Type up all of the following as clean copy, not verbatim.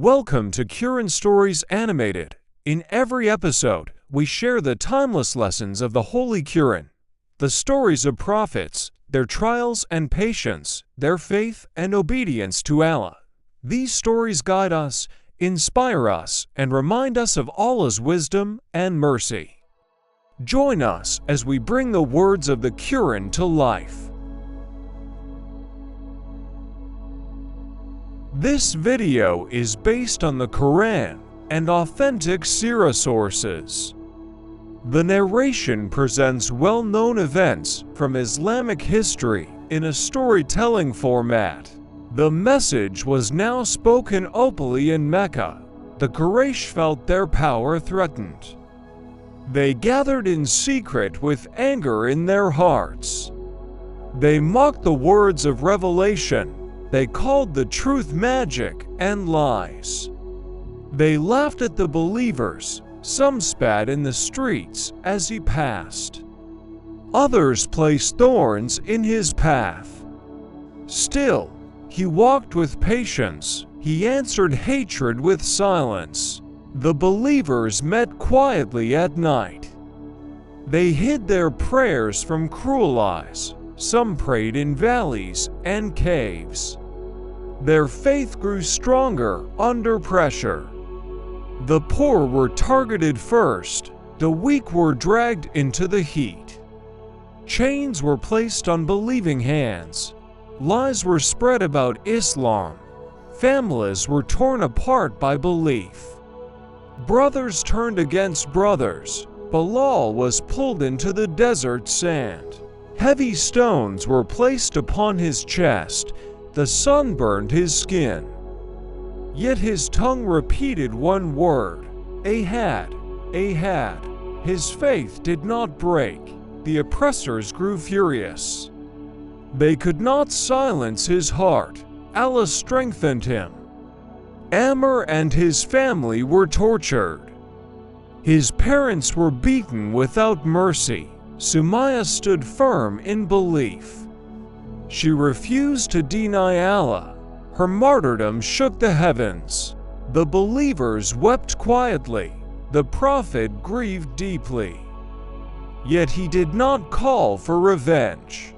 Welcome to Qur'an Stories Animated. In every episode, we share the timeless lessons of the Holy Qur'an, the stories of prophets, their trials and patience, their faith and obedience to Allah. These stories guide us, inspire us, and remind us of Allah's wisdom and mercy. Join us as we bring the words of the Qur'an to life. This video is based on the Qur'an and authentic Seerah sources. The narration presents well-known events from Islamic history in a storytelling format. The message was now spoken openly in Mecca. The Quraysh felt their power threatened. They gathered in secret with anger in their hearts. They mocked the words of revelation. They called the truth magic and lies. They laughed at the believers. Some spat in the streets as he passed. Others placed thorns in his path. Still, he walked with patience. He answered hatred with silence. The believers met quietly at night. They hid their prayers from cruel eyes. Some prayed in valleys and caves. Their faith grew stronger under pressure. The poor were targeted first. The weak were dragged into the heat. Chains were placed on believing hands. Lies were spread about Islam. Families were torn apart by belief. Brothers turned against brothers. Bilal was pulled into the desert sand. Heavy stones were placed upon his chest. The sun burned his skin. Yet his tongue repeated one word, Ahad, Ahad. His faith did not break. The oppressors grew furious. They could not silence his heart. Allah strengthened him. Ammar and his family were tortured. His parents were beaten without mercy. Sumayyah stood firm in belief. She refused to deny Allah. Her martyrdom shook the heavens. The believers wept quietly. The prophet grieved deeply. Yet he did not call for revenge.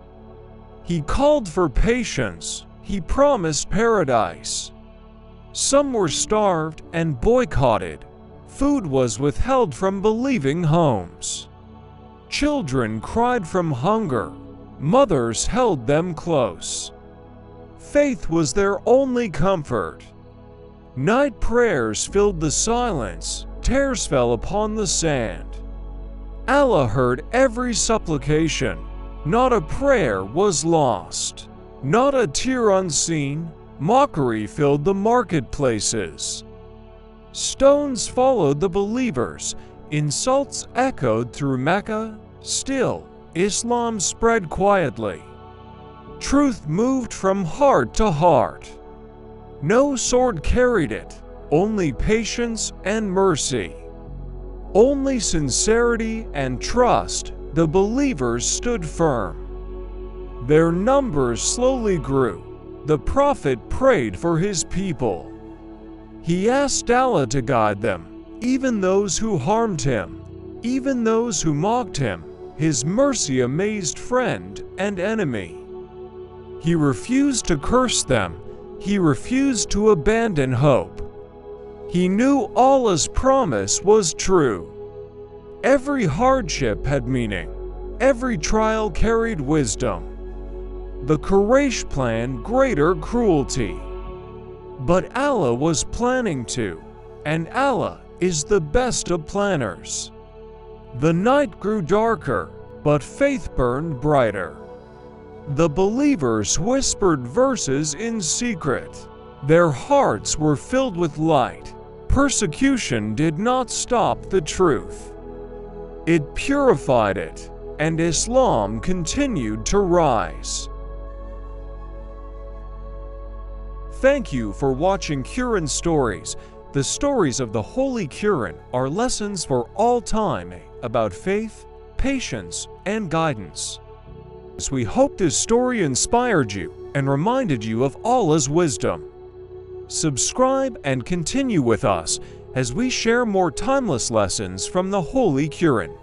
He called for patience. He promised paradise. Some were starved and boycotted. Food was withheld from believing homes. Children cried from hunger. Mothers held them close. Faith was their only comfort. Night prayers filled the silence. Tears fell upon the sand. Allah heard every supplication. Not a prayer was lost. Not a tear unseen. Mockery filled the marketplaces. Stones followed the believers. Insults echoed through Mecca. Still, Islam spread quietly. Truth moved from heart to heart. No sword carried it, only patience and mercy. Only sincerity and trust. The believers stood firm. Their numbers slowly grew. The prophet prayed for his people. He asked Allah to guide them, even those who harmed him, even those who mocked him. His mercy amazed friend and enemy. He refused to curse them. He refused to abandon hope. He knew Allah's promise was true. Every hardship had meaning. Every trial carried wisdom. The Quraysh planned greater cruelty. But Allah was planning too, and Allah is the best of planners. The night grew darker, but faith burned brighter. The believers whispered verses in secret. Their hearts were filled with light. Persecution did not stop the truth. It purified it, and Islam continued to rise. Thank you for watching Qur'an Stories. The stories of the Holy Qur'an are lessons for all time about faith, patience, and guidance. We hope this story inspired you and reminded you of Allah's wisdom. subscribe, and continue with us as we share more timeless lessons from the Holy Qur'an.